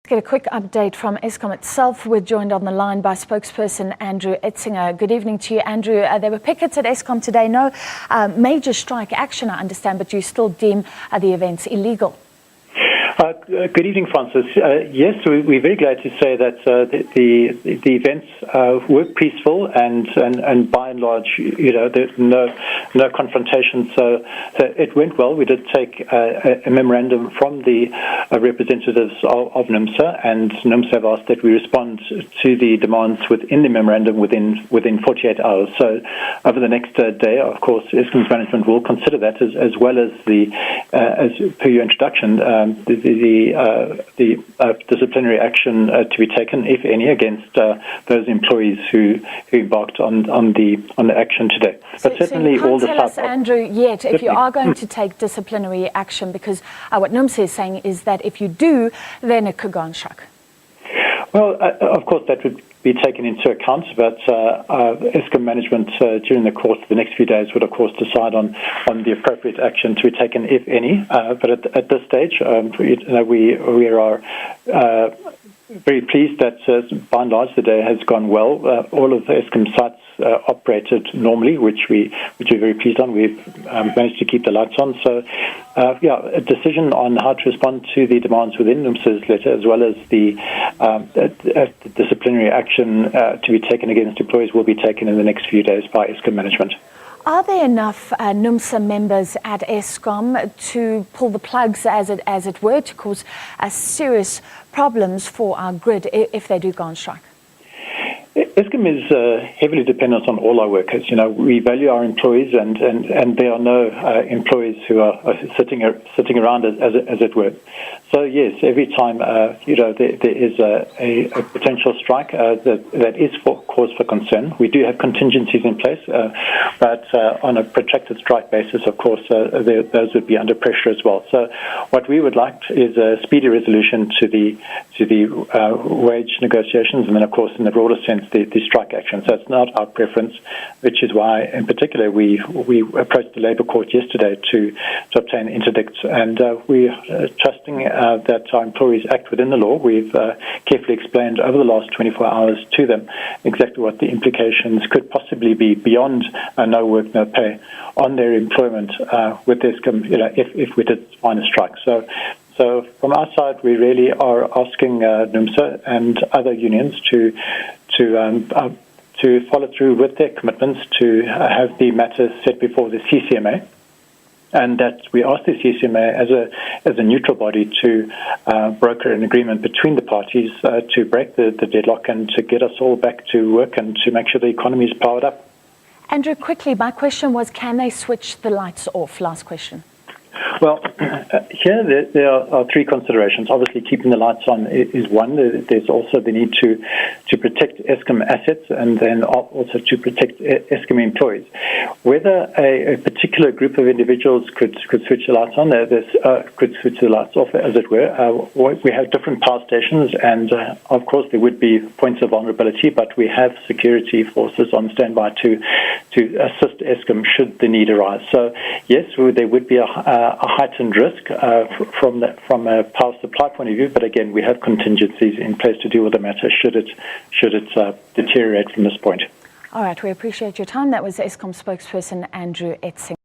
Get a quick update from Eskom itself. We're joined on the line by spokesperson Andrew Etzinger. Good evening to you, Andrew. There were pickets at Eskom today. No major strike action, I understand, but you still deem the events illegal. Good evening, Francis. Yes, we're very glad to say that the events were peaceful and by and large, there's no confrontation. So it went well. We did take a memorandum from the representatives of Numsa, and Numsa have asked that we respond to the demands within the memorandum within 48 hours. So over the next day, of course, Eskom's management will consider that as well as as per your introduction, the disciplinary action to be taken, if any, against those employees who embarked on the action today. But certainly, so you can't tell us, Andrew, yet if you are going to take disciplinary action, because what Numsa is saying is that if you do, then it could go on strike. Well, of course, that would be taken into account, but Eskom management during the course of the next few days would, of course, decide on the appropriate action to be taken, if any. But at this stage, we are very pleased that, by and large, the day has gone well. All of the Eskom sites operated normally, which we're very pleased on. We've managed to keep the lights on. So, a decision on how to respond to the demands within Numsa's letter, as well as the disciplinary action to be taken against employees, will be taken in the next few days by Eskom management. Are there enough Numsa members at Eskom to pull the plugs, as it were, to cause serious problems for our grid if they do go on strike? Eskom is heavily dependent on all our workers. We value our employees, and there are no employees who are sitting around, as it were. So yes, every time there is a potential strike that is cause for concern, we do have contingencies in place. But on a protracted strike basis, of course, those would be under pressure as well. So what we would like is a speedy resolution to the wage negotiations, and then, of course, in the broader sense, the strike action. So it's not our preference, which is why, in particular, we approached the Labour Court yesterday to obtain interdict, and we're trusting that our employees act within the law. We've carefully explained over the last 24 hours to them exactly what the implications could possibly be beyond no work, no pay on their employment with Eskom, if we did find a strike. So from our side, we really are asking Numsa and other unions to follow through with their commitments to have the matter set before the CCMA, and that we ask the CCMA as a neutral body to broker an agreement between the parties to break the deadlock and to get us all back to work and to make sure the economy is powered up. Andrew, quickly, my question was, can they switch the lights off? Last question. Well, here there are three considerations. Obviously, keeping the lights on is one. There's also the need to protect Eskom assets, and then also to protect Eskom employees. Whether a particular group of individuals could switch the lights on, could switch the lights off, as it were. We have different power stations, and of course there would be points of vulnerability, but we have security forces on standby to assist Eskom should the need arise. So yes, there would be a heightened risk from a power supply point of view, but again, we have contingencies in place to deal with the matter should it deteriorate from this point. All right, we appreciate your time. That was Eskom spokesperson Andrew Etzinger.